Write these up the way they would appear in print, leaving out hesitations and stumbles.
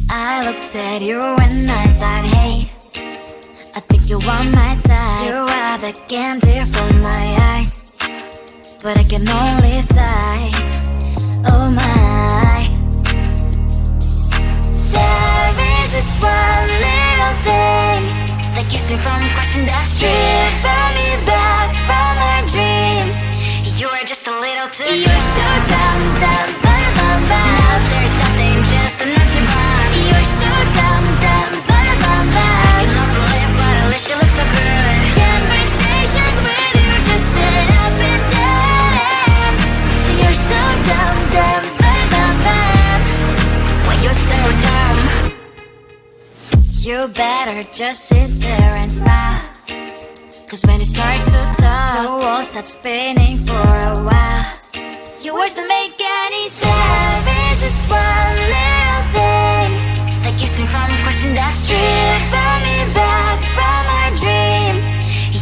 I looked at you and I thought, hey, I think you are my type. You are the candy from my eyes, but I can only sigh, oh my. There is just one little thing that keeps me from crossing that street. Drive me back from my dreams. You are just a little too close. You're so dumb, dumb, ba-da-bum-bum. Now there's nothing, just an empty bomb. You're so dumb, dumb, ba-da-bum-bum. I can believe, but at least you look so good. Conversations with you just end up in dead end. You're so dumb, dumb, ba-da-bum-bum. When you're so dumb, you better just sit there and smile. Cause when you start to talk, the world stops spinning for a while. Your words don't make any sense. There's just one little thing that keeps me from crossing that street. Drive me back from my dreams.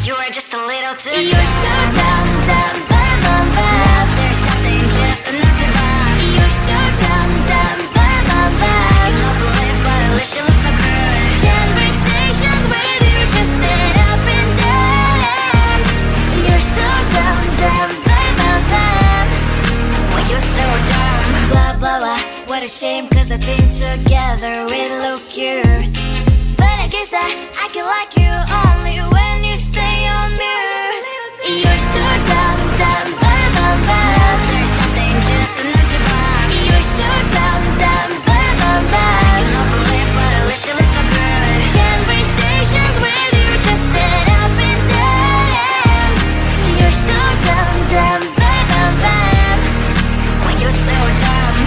You are just a little too close. You're so dumb, dumb, ba-da-bum-bum. Now there's nothing, just an empty bomb. You're so dumb, dumb, ba-da-bum-bum. I cannot believe, but at least you look so good. Conversations with you just end up in dead end. You're so dumb, dumb, ba-da-bum-bum. When you're so dumb, blah, blah, blah. What a shame, cause I think together we look cute. But I guess that I can like you only when you stay on mute. You're so dumb, dumb, ba-da-bum-bum. There's nothing, just an empty bomb. You're so dumb, dumb, ba-da-bum-bum. I cannot believe, but at least you look so good. Conversations with you just end up in dead end. You're so dumb, dumb, ba-da-bum-bum. When you're so dumb.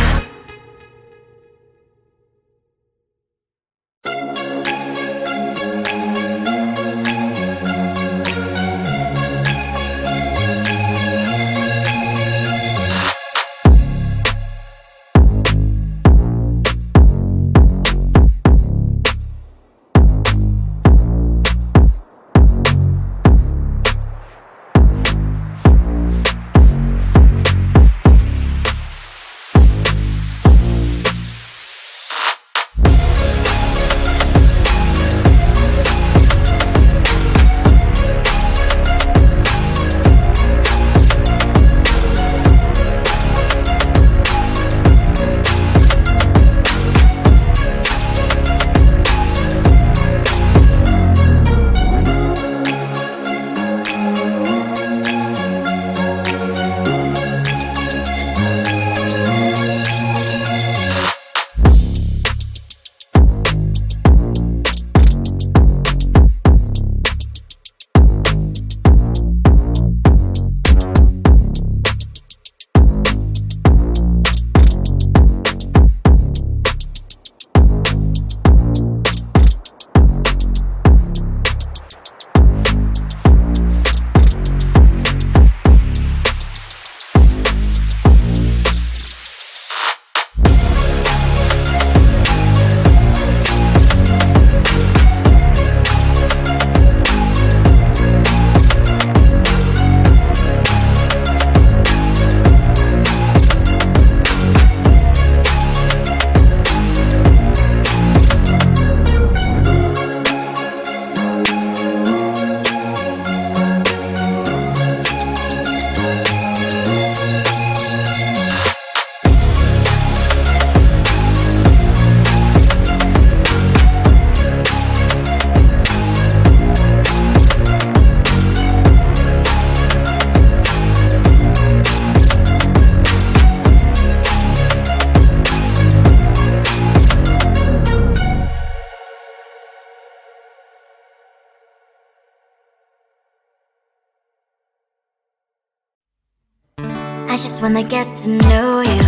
I just wanna get to know you,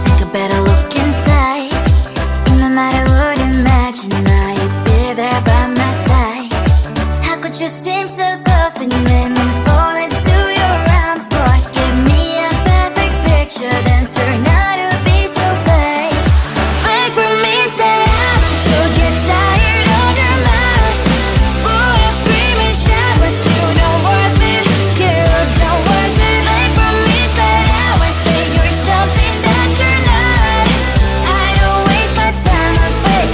take a better look inside. No matter what, imagine now you'd be there by my side. How could you seem so good when you made me fall into your arms, boy? Give me a perfect picture, then turn out to be so fake. Fake for me, say how don't you get tired of your mask? Fool and scream and shout, but you don't worth it, you don't worth it. Fake for me, say how I say you're something that you're not. I don't waste my time on fake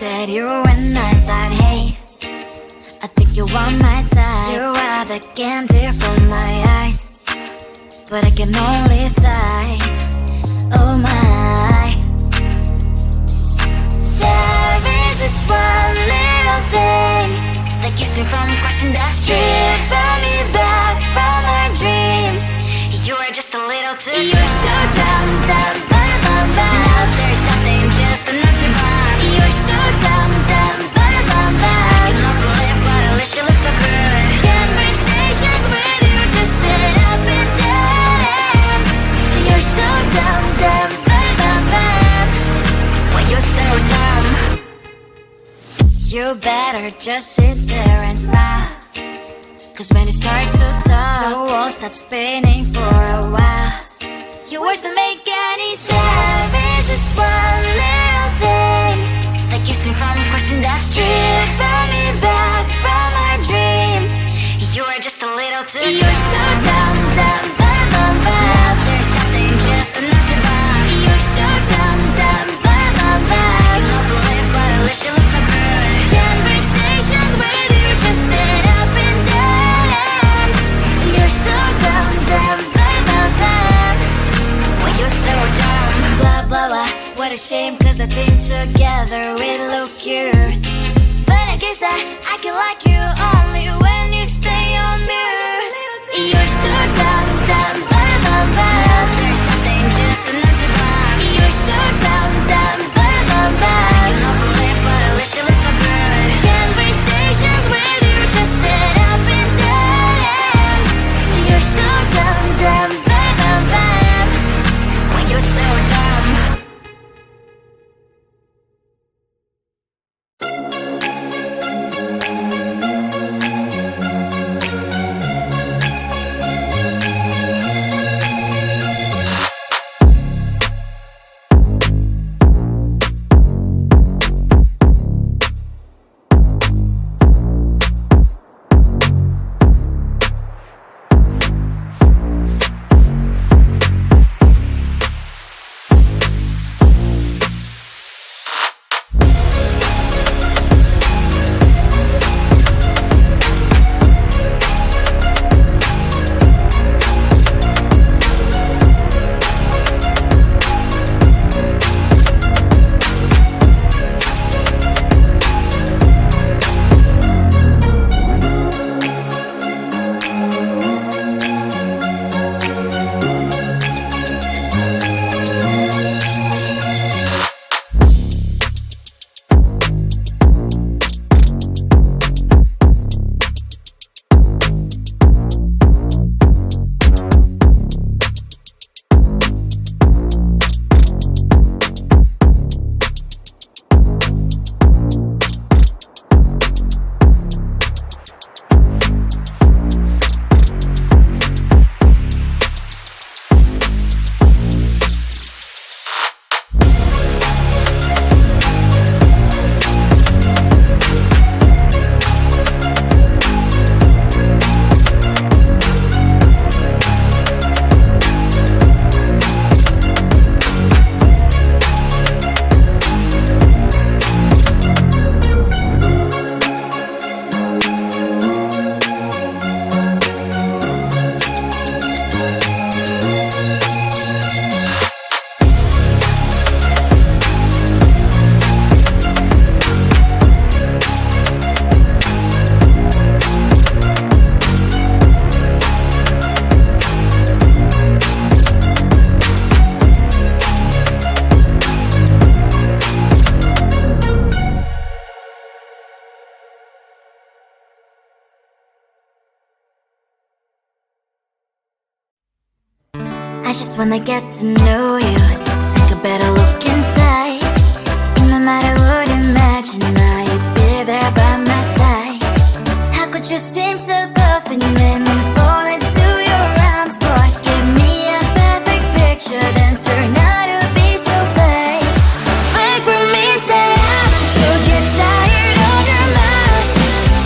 said you when I thought, hey, I think you want my type. You are the candy from my eyes, but I can only sigh, oh my. There is just one little thing that keeps me from crossing that street, driven me back from my dreams. You are just a little too close. You're so dumb, dumb, dumb, dumb, dumb. Now there's nothing, just enough to buy. You're so dumb, dumb, dumb, dumb, dumb. I can off the lip, but at least you look so good. Conversations with you just end up in dead end. You're so dumb, dumb, dumb, dumb, dumb. Why you so dumb? You better just sit there and smile, 'cause when you start to talk, the world stops spinning for a while. Your words don't make any sense. There's just one little thing that keeps me from crossing that street, driven me back from my dreams. You are just a little too close. You're so dumb, dumb, dumb, dumb, dumb. Now there's nothing, just enough to buy. You're so dumb, dumb, dumb, dumb, dumb. I can believe, but at least you look so good. Conversations with you just end up in dead end. You're so dumb, dumb, dumb, dumb, dumb. Why you so dumb? Blah, blah, blah. What a shame, 'cause I think together we look cute. But I guess I can like you only when you stay on mute. You're so dumb, dumb, dumb, dumb, dumb. There's nothing, just enough to buy. You're so dumb, dumb, dumb, dumb, dumb. I can believe, but at least you look so good. Conversations with you just end up in dead end. You're so dumb, dumb, dumb, dumb, dumb. Why you so dumb? I just wanna get to know you, take a better look inside. And no matter what, imagine now you'd be there by my side. How could you seem so good when you made me fall into your arms, boy? Give me a perfect picture, then turn out to be so fake. Fake for me, say haven't you get tired of your lies?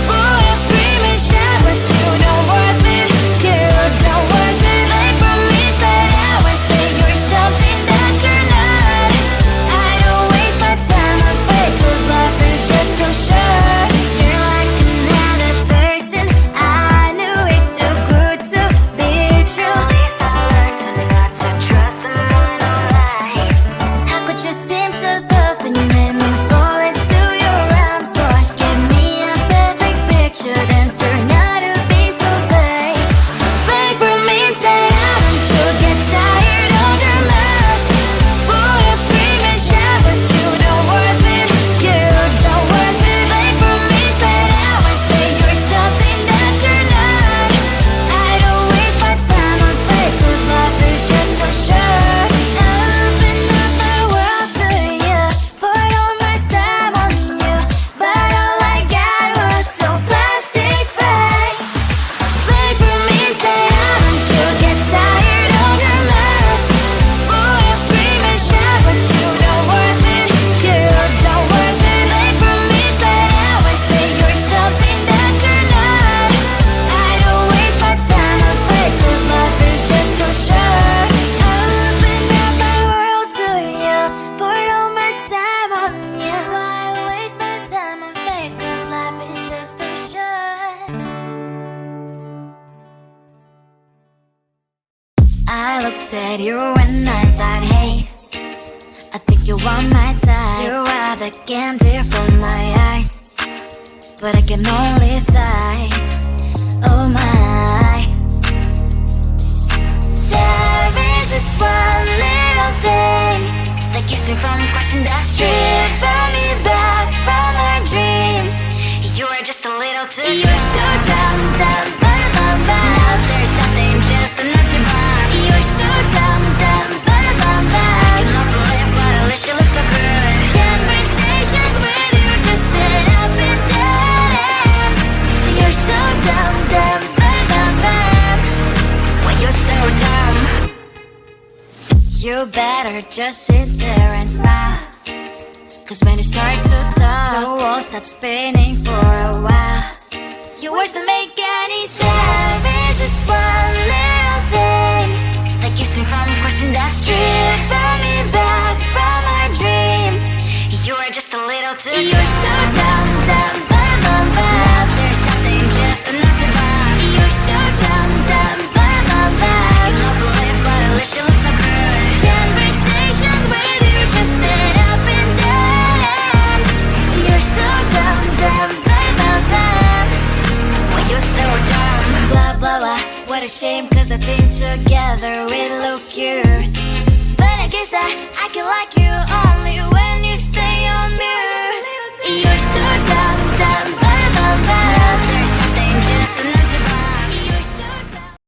Boy, I scream and shout, but you don't worth it. You don't worth it. Fake for me, say I would say you're something that you're not. I don't waste my time on fake, 'cause life is I looked at you and I thought, hey, I think you are my type. You are the candy from my eyes, but I can only sigh, oh my. There is just one little thing that keeps me from crossing that street, brought me back from my dreams. You are just a little too good. You're so dumb, dumb, bum, bum, bum. Now there's nothing, just enough to buy. You're so dumb, dumb, bum, bum, bum. I cannot believe but at least you look so good. Conversations with you just end up in dead end. You're so dumb, dumb, bum, bum, bum. When you're so dumb, you better just sit there and smile, 'cause when you start to talk, the world stops spinning for a while. Your words don't make any sense. There's just one little thing that keeps me from crossing that street, brought me back from our dreams. You are just a little too good. You're so dumb, dumb, bum, bum, bum. Now there's nothing, just enough to buy. You're so dumb, dumb, bum, bum, bum. I cannot believe but at least you look so good. Conversations with you just end up in dead end. You're so dumb, dumb, bum, bum, bum. When you're so dumb, blah, blah, blah. What a shame, 'cause I think together we look cute. But I guess that I can like you only